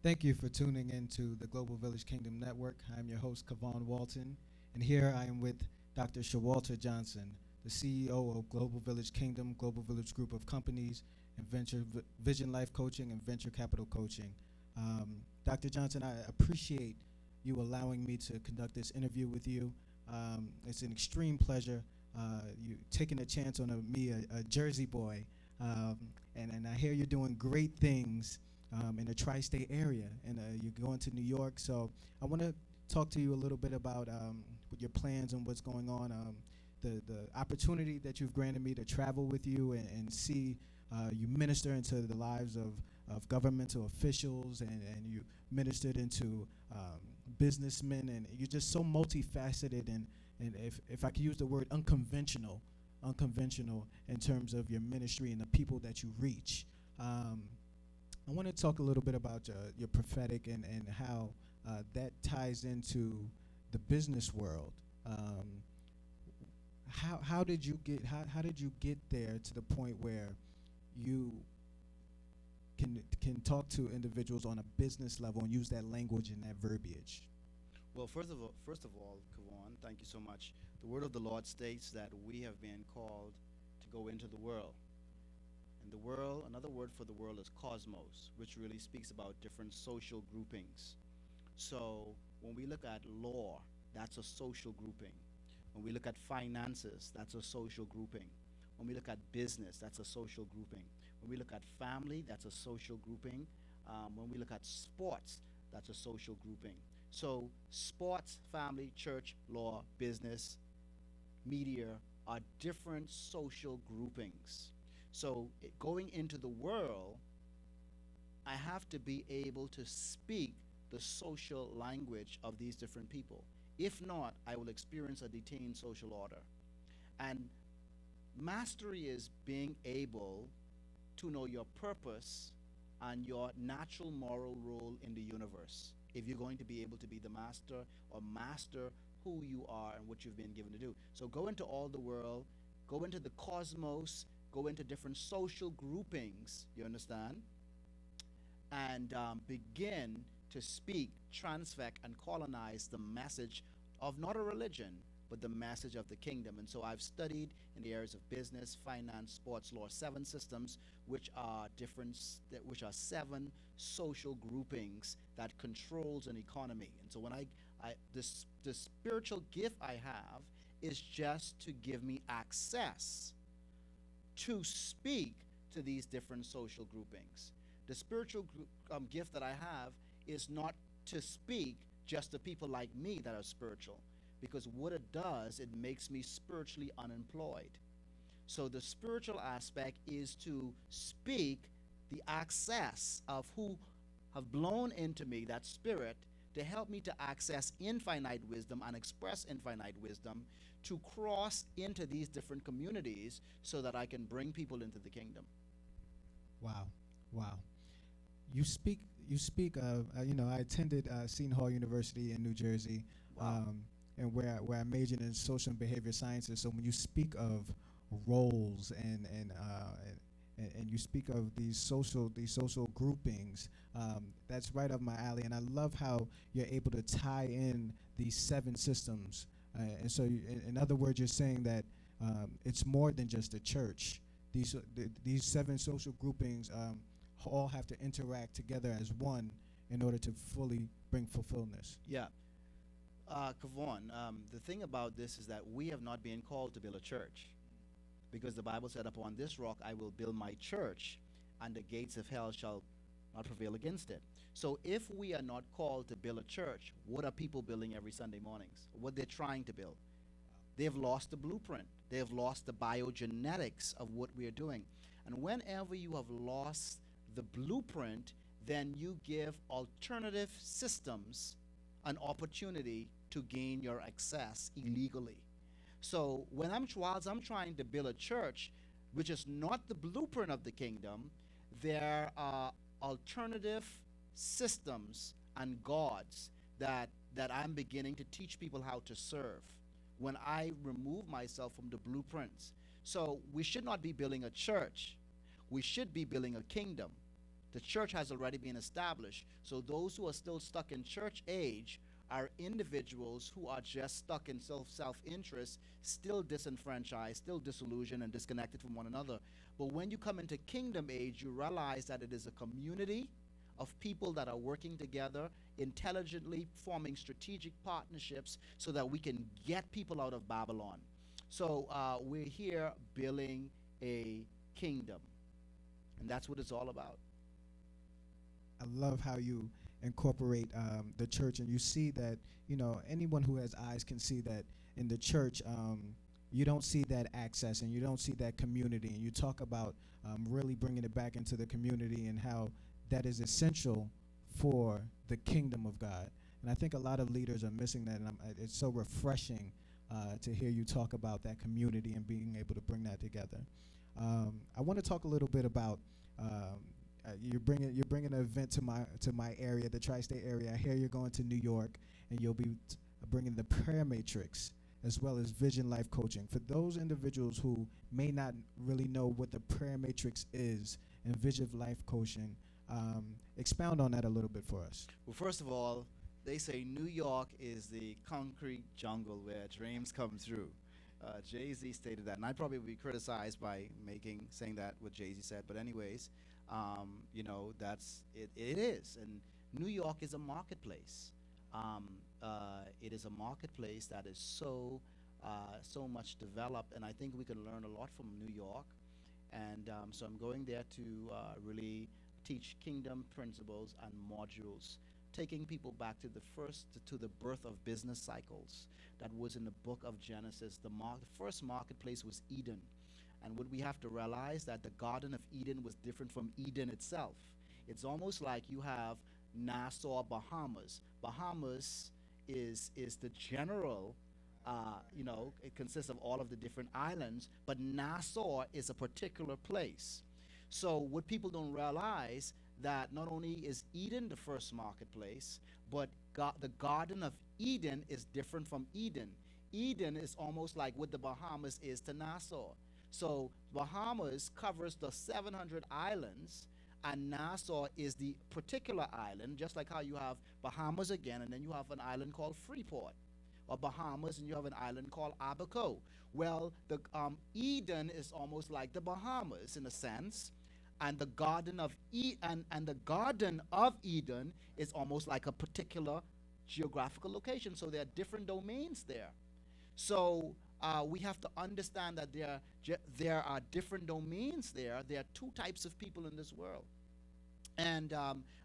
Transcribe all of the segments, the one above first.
Thank you for tuning in to the Global Village Kingdom Network. I'm your host, Kavon Walton, and here I am with Dr. Shawalter Johnson, the CEO of Global Village Kingdom, Global Village Group of Companies, and Vision Life Coaching and Venture Capital Coaching. Dr. Johnson, I appreciate you allowing me to conduct this interview with you. It's an extreme pleasure. You taking a chance on me, a Jersey boy, and I hear you're doing great things in the tri-state area, and you're going to New York. So I want to talk to you a little bit about your plans and what's going on, the opportunity that you've granted me to travel with you and see you minister into the lives of governmental officials, and you ministered into businessmen, and you're just so multifaceted, and if I could use the word unconventional in terms of your ministry and the people that you reach. I want to talk a little bit about your prophetic and how that ties into the business world. How did you get there to the point where you can talk to individuals on a business level and use that language and that verbiage? Well, first of all, Kawan, thank you so much. The word of the Lord states that we have been called to go into the world. And the world, another word for the world is cosmos, which really speaks about different social groupings. So when we look at law, that's a social grouping. When we look at finances, that's a social grouping. When we look at business, that's a social grouping. When we look at family, that's a social grouping. When we look at sports, that's a social grouping. So sports, family, church, law, business, media are different social groupings. So going into the world, I have to be able to speak the social language of these different people. If not, I will experience a detained social order. And mastery is being able to know your purpose and your natural moral role in the universe. If you're going to be able to be the master or master who you are and what you've been given to do. So go into all the world, go into the cosmos, go into different social groupings, you understand? And begin to speak, transfect, and colonize the message of not a religion, but the message of the kingdom. And so I've studied in the areas of business, finance, sports, law, 7 systems, which are which are 7 social groupings that controls an economy. And so when the spiritual gift I have is just to give me access to speak to these different social groupings. The spiritual gift that I have is not to speak just to people like me that are spiritual, because what it does, it makes me spiritually unemployed. So the spiritual aspect is to speak the access of who have blown into me, that spirit, to help me to access infinite wisdom and express infinite wisdom to cross into these different communities so that I can bring people into the kingdom. Wow, wow. You speak of I attended Seton Hall University in New Jersey. Wow. And where I majored in social and behavior sciences. So when you speak of roles and you speak of these social groupings, that's right up my alley. And I love how you're able to tie in these 7 systems. And so, in other words, you're saying that it's more than just a church. These 7 social groupings all have to interact together as one in order to fully bring fulfillment. Yeah. Kavon, the thing about this is that we have not been called to build a church, because the Bible said, upon this rock I will build my church, and the gates of hell shall not prevail against it. So if we are not called to build a church, what are people building every Sunday mornings? What they're trying to build? They've lost the blueprint. They've lost the biogenetics of what we are doing. And whenever you have lost the blueprint, then you give alternative systems an opportunity to gain your access illegally. So whilst I'm trying to build a church, which is not the blueprint of the kingdom, there are alternative systems and gods that I'm beginning to teach people how to serve when I remove myself from the blueprints. So we should not be building a church. We should be building a kingdom. The church has already been established. So those who are still stuck in church age are individuals who are just stuck in self-interest, still disenfranchised, still disillusioned and disconnected from one another. But when you come into kingdom age, you realize that it is a community of people that are working together, intelligently forming strategic partnerships so that we can get people out of Babylon. So we're here building a kingdom, and that's what it's all about. I love how you incorporate the church, and you see that, you know, anyone who has eyes can see that in the church. You don't see that access, and you don't see that community, and you talk about really bringing it back into the community and how that is essential for the kingdom of God. And I think a lot of leaders are missing that, and it's so refreshing to hear you talk about that community and being able to bring that together. I want to talk a little bit about you're bringing an event to my area, the tri-state area. I hear you're going to New York, and you'll be bringing the prayer matrix as well as Vision Life Coaching. For those individuals who may not really know what the prayer matrix is and Vision Life Coaching, expound on that a little bit for us. Well, first of all, they say New York is the concrete jungle where dreams come true. Jay-Z stated that, and I'd probably be criticized by saying that what Jay-Z said, but anyways, you know, that's it. It is, and New York is a marketplace. It is a marketplace that is so much developed, and I think we can learn a lot from New York. And so I'm going there to really teach kingdom principles and modules, taking people back to the birth of business cycles that was in the book of Genesis. The first marketplace was Eden. And what we have to realize that the Garden of Eden was different from Eden itself. It's almost like you have Nassau, Bahamas. Bahamas is the general, you know, it consists of all of the different islands, but Nassau is a particular place. So what people don't realize, that not only is Eden the first marketplace, but the Garden of Eden is different from Eden. Eden is almost like what the Bahamas is to Nassau. So Bahamas covers the 700 islands, and Nassau is the particular island, just like how you have Bahamas again, and then you have an island called Freeport, or Bahamas, and you have an island called Abaco. Well, the Eden is almost like the Bahamas in a sense, and the Garden of the Garden of Eden is almost like a particular geographical location. So there are different domains there. So we have to understand that there are different domains there. There are two types of people in this world. And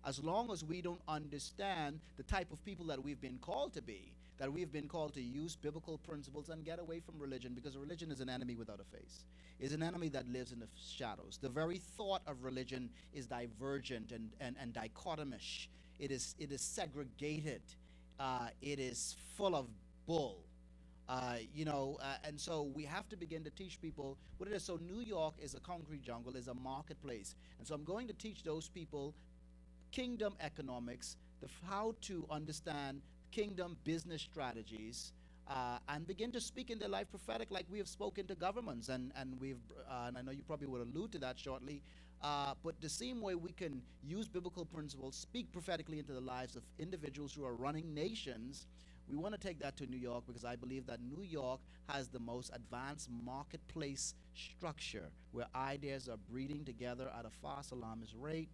as long as we don't understand the type of people that we've been called to be, that we've been called to use biblical principles and get away from religion, because religion is an enemy without a face. It's an enemy that lives in the shadows. The very thought of religion is divergent and dichotomous. It is segregated. It is full of bull. And so we have to begin to teach people what it is. So New York is a concrete jungle, is a marketplace. And so I'm going to teach those people kingdom economics, how to understand kingdom business strategies, and begin to speak in their life prophetic like we have spoken to governments. And I know you probably will allude to that shortly. But the same way we can use biblical principles, speak prophetically into the lives of individuals who are running nations, we want to take that to New York, because I believe that New York has the most advanced marketplace structure where ideas are breeding together at a fast, alarmist rate.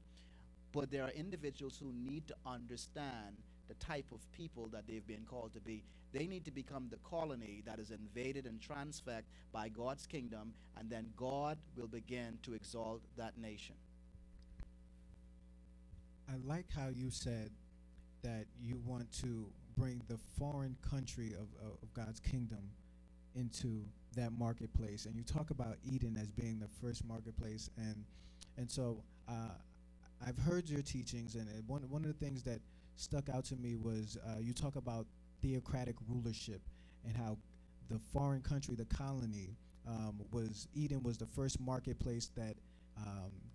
But there are individuals who need to understand the type of people that they've been called to be. They need to become the colony that is invaded and transfected by God's kingdom, and then God will begin to exalt that nation. I like how you said that you want to bring the foreign country of God's kingdom into that marketplace, and you talk about Eden as being the first marketplace, and so I've heard your teachings, and one of the things that stuck out to me was you talk about theocratic rulership, and how the foreign country, the colony, Eden was the first marketplace that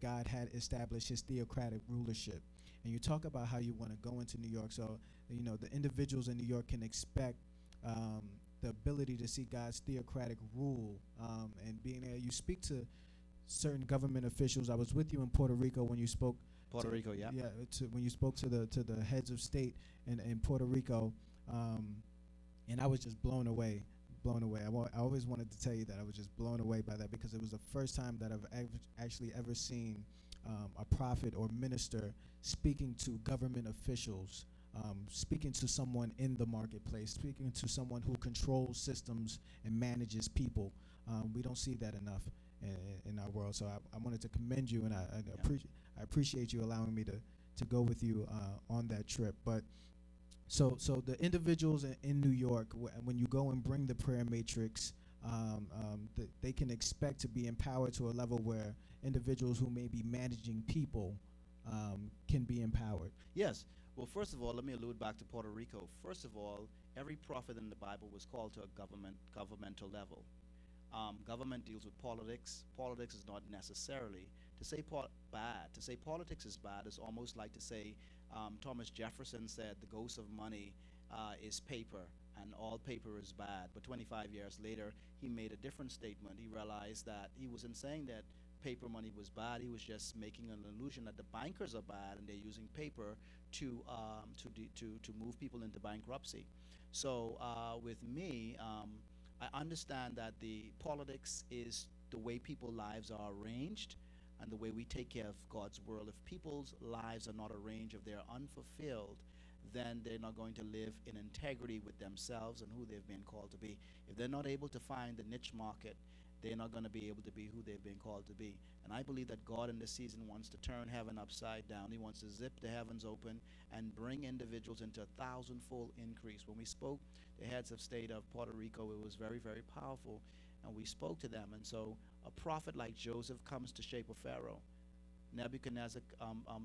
God had established his theocratic rulership. And you talk about how you want to go into New York, so you know the individuals in New York can expect the ability to see God's theocratic rule, and being there. You speak to certain government officials. I was with you in Puerto Rico when you spoke Puerto Rico, yeah. Yeah, when you spoke to the heads of state in Puerto Rico, and I was just blown away. Blown away. I always wanted to tell you that I was just blown away by that, because it was the first time that I've actually ever seen a prophet or minister speaking to government officials, speaking to someone in the marketplace, speaking to someone who controls systems and manages people. We don't see that enough in our world. So I wanted to commend you, and I appreciate you allowing me to go with you on that trip. But so the individuals in New York, when you go and bring the prayer matrix, they can expect to be empowered to a level where individuals who may be managing people can be empowered. Yes. Well, first of all, let me allude back to Puerto Rico. First of all, every prophet in the Bible was called to a governmental level. Government deals with politics. Politics is not necessarily to say bad. To say politics is bad is almost like to say Thomas Jefferson said the ghost of money is paper, and all paper is bad. But 25 years later, he made a different statement. He realized that he wasn't saying that paper money was bad. He was just making an illusion that the bankers are bad and they're using paper to move people into bankruptcy. So with me, I understand that the politics is the way people's lives are arranged and the way we take care of God's world. If people's lives are not arranged, if they're unfulfilled, then they're not going to live in integrity with themselves and who they've been called to be. If they're not able to find the niche market, they're not going to be able to be who they've been called to be. And I believe that God in this season wants to turn heaven upside down. He wants to zip the heavens open and bring individuals into a thousandfold increase. When we spoke the heads of state of Puerto Rico, it was very, very powerful. And we spoke to them. And so a prophet like Joseph comes to shape a Pharaoh. Nebuchadnezzar,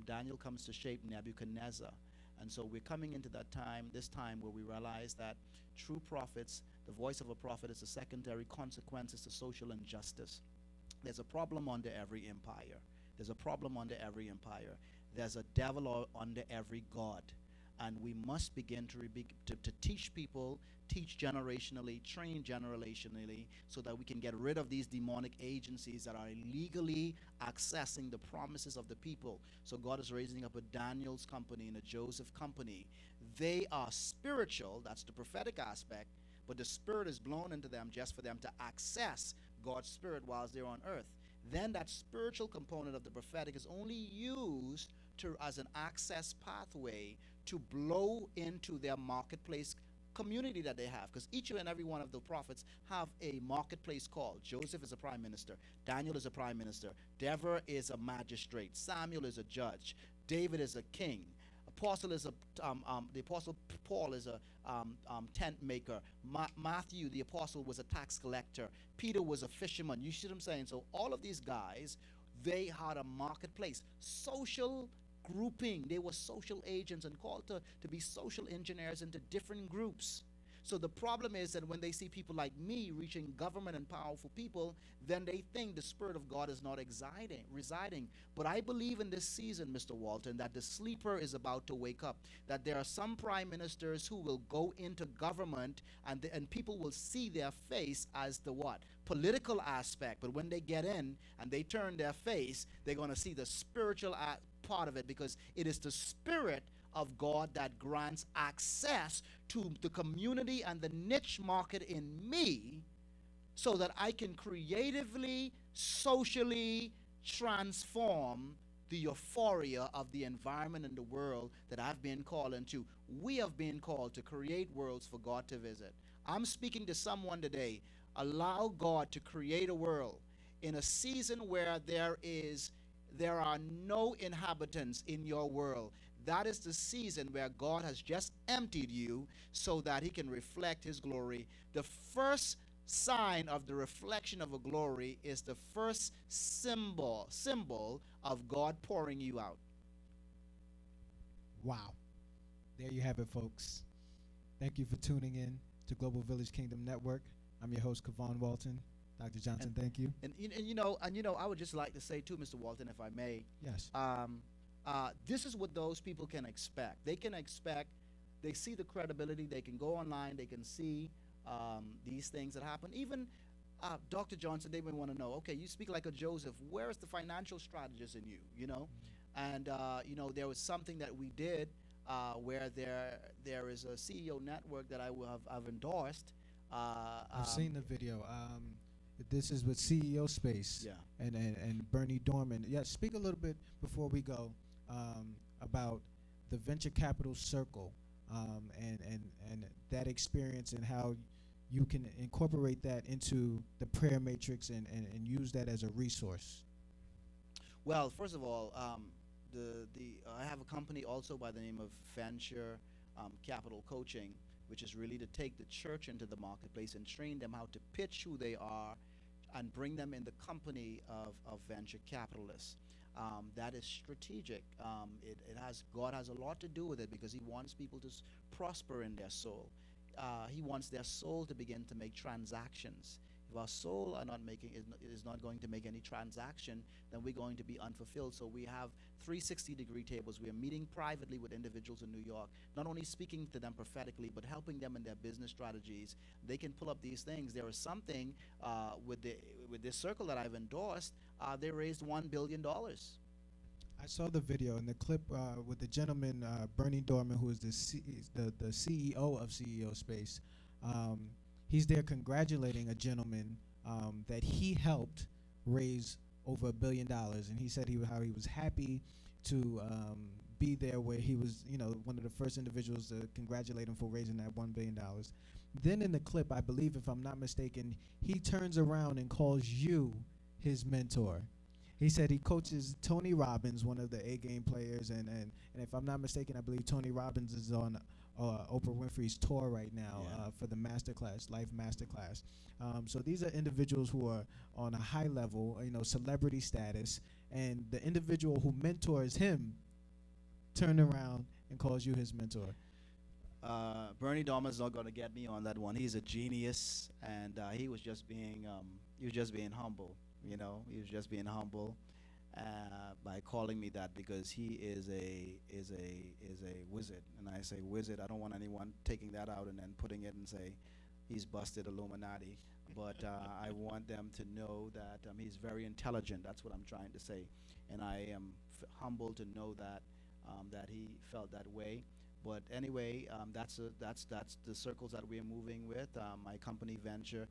Daniel comes to shape Nebuchadnezzar. And so we're coming into this time where we realize that true prophets, the voice of a prophet is a secondary consequences to social injustice. There's a problem under every empire. There's a problem under every empire. There's a devil under every god. And we must begin to teach people, teach generationally, train generationally, so that we can get rid of these demonic agencies that are illegally accessing the promises of the people. So God is raising up a Daniel's company and a Joseph company. They are spiritual, that's the prophetic aspect, but the spirit is blown into them just for them to access God's spirit whilst they're on earth. Then that spiritual component of the prophetic is only used as an access pathway to blow into their marketplace community that they have, because each and every one of the prophets have a marketplace called. Joseph is a prime minister, Daniel is a prime minister, Deborah is a magistrate, Samuel is a judge, David is a king, the apostle Paul is a tent maker, Matthew the apostle was a tax collector, Peter was a fisherman. You see what I'm saying? So all of these guys, they had a marketplace, social grouping. They were social agents and called to be social engineers into different groups. So the problem is that when they see people like me reaching government and powerful people, then they think the Spirit of God is not residing. But I believe in this season, Mr. Walton, that the sleeper is about to wake up, that there are some prime ministers who will go into government and people will see their face as the what? Political aspect. But when they get in and they turn their face, they're going to see the spiritual part of it, because it is the Spirit of God that grants access to the community and the niche market in me, so that I can creatively, socially transform the euphoria of the environment and the world that I've been called into. We have been called to create worlds for God to visit. I'm speaking to someone today. Allow God to create a world in a season where there are no inhabitants in your world. That is the season where God has just emptied you so that he can reflect his glory. The first sign of the reflection of a glory is the first symbol of God pouring you out. Wow. There you have it, folks. Thank you for tuning in to Global Village Kingdom Network. I'm your host, Kavon Walton. Dr. Johnson, thank you. And I would just like to say too, Mr. Walton, if I may. Yes. This is what those people can expect. They see the credibility. They can go online. They can see these things that happen. Even Dr. Johnson, they may want to know, okay, you speak like a Joseph. Where is the financial strategist in you? And there was something that we did where there is a CEO network that I've endorsed. I've seen the video. This is with CEO Space. Yeah. And Bernie Dorman. Yeah, speak a little bit before we go about the venture capital circle and that experience and how you can incorporate that into the prayer matrix and use that as a resource. Well, first of all, I have a company also by the name of Venture Capital Coaching, which is really to take the church into the marketplace and train them how to pitch who they are and bring them in the company of venture capitalists. That is strategic. God has a lot to do with it because he wants people to prosper in their soul. He wants their soul to begin to make transactions. If our soul is not going to make any transaction, then we're going to be unfulfilled. So we have 360-degree tables. We are meeting privately with individuals in New York, not only speaking to them prophetically, but helping them in their business strategies. They can pull up these things. There is something with this circle that I've endorsed. They raised $1 billion. I saw the video and the clip with the gentleman, Bernie Dorman, who is the CEO of CEO Space. He's there congratulating a gentleman that he helped raise over $1 billion, and he said how he was happy to be there where he was, one of the first individuals to congratulate him for raising that $1 billion. Then in the clip, I believe, if I'm not mistaken, he turns around and calls you his mentor. He said he coaches Tony Robbins, one of the A-game players, and if I'm not mistaken, I believe Tony Robbins is on Oprah Winfrey's tour right now for the Masterclass, Life Masterclass. So these are individuals who are on a high level, celebrity status, and the individual who mentors him turned around and calls you his mentor. Bernie Dorman's not going to get me on that one. He's a genius, and he was just being humble. He was just being humble by calling me that because he is a wizard. And I say wizard. I don't want anyone taking that out and then putting it and say he's busted Illuminati. But I want them to know that he's very intelligent. That's what I'm trying to say. And I am humbled to know that that he felt that way. But anyway, that's the circles that we're moving with. My company, Venture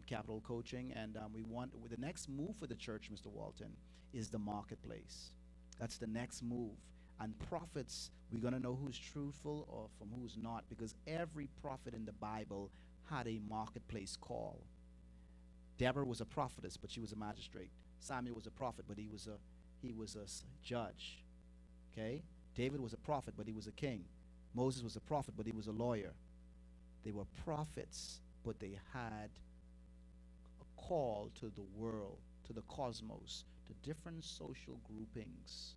Capital Coaching, and the next move for the church, Mr. Walton, is the marketplace. That's the next move. And prophets, we're going to know who's truthful or from who's not, because every prophet in the Bible had a marketplace call. Deborah was a prophetess, but she was a magistrate. Samuel was a prophet, but he was a judge. Okay? David was a prophet, but he was a king. Moses was a prophet, but he was a lawyer. They were prophets, but they had a call to the world, to the cosmos, to different social groupings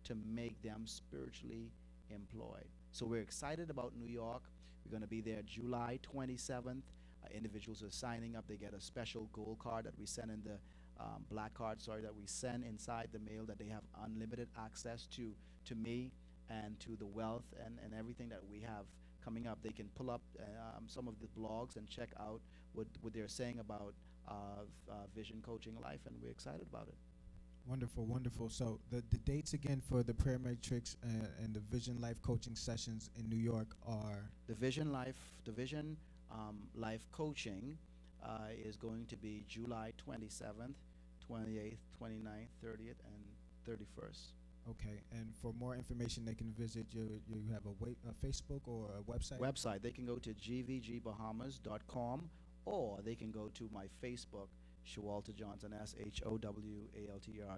to make them spiritually employed. So we're excited about New York. We're going to be there July 27th. Individuals are signing up. They get a special gold card that we send in the black card, that we send inside the mail, that they have unlimited access to me and to the wealth and everything that we have coming up. They can pull up some of the blogs and check out what they're saying about Vision Coaching Life, and we're excited about it. Wonderful, wonderful. So the dates again for the Prayer Matrix and the Vision Life coaching sessions in New York are? The Vision Life coaching is going to be July 27th, 28th, 29th, 30th, and 31st. Okay, and for more information, they can visit you have a Facebook or a website? They can go to gvgbahamas.com, or they can go to my Facebook, Showalter Johnson, SHOWALTER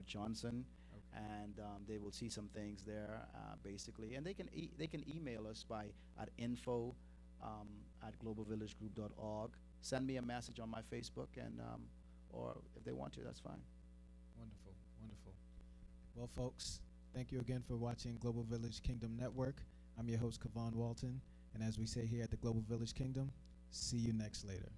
Johnson, okay. And they will see some things there, basically. And they can email us at info at globalvillagegroup.org. Send me a message on my Facebook, and or if they want to, that's fine. Wonderful, wonderful. Well, folks, thank you again for watching Global Village Kingdom Network. I'm your host, Kevon Walton, and as we say here at the Global Village Kingdom, see you next later.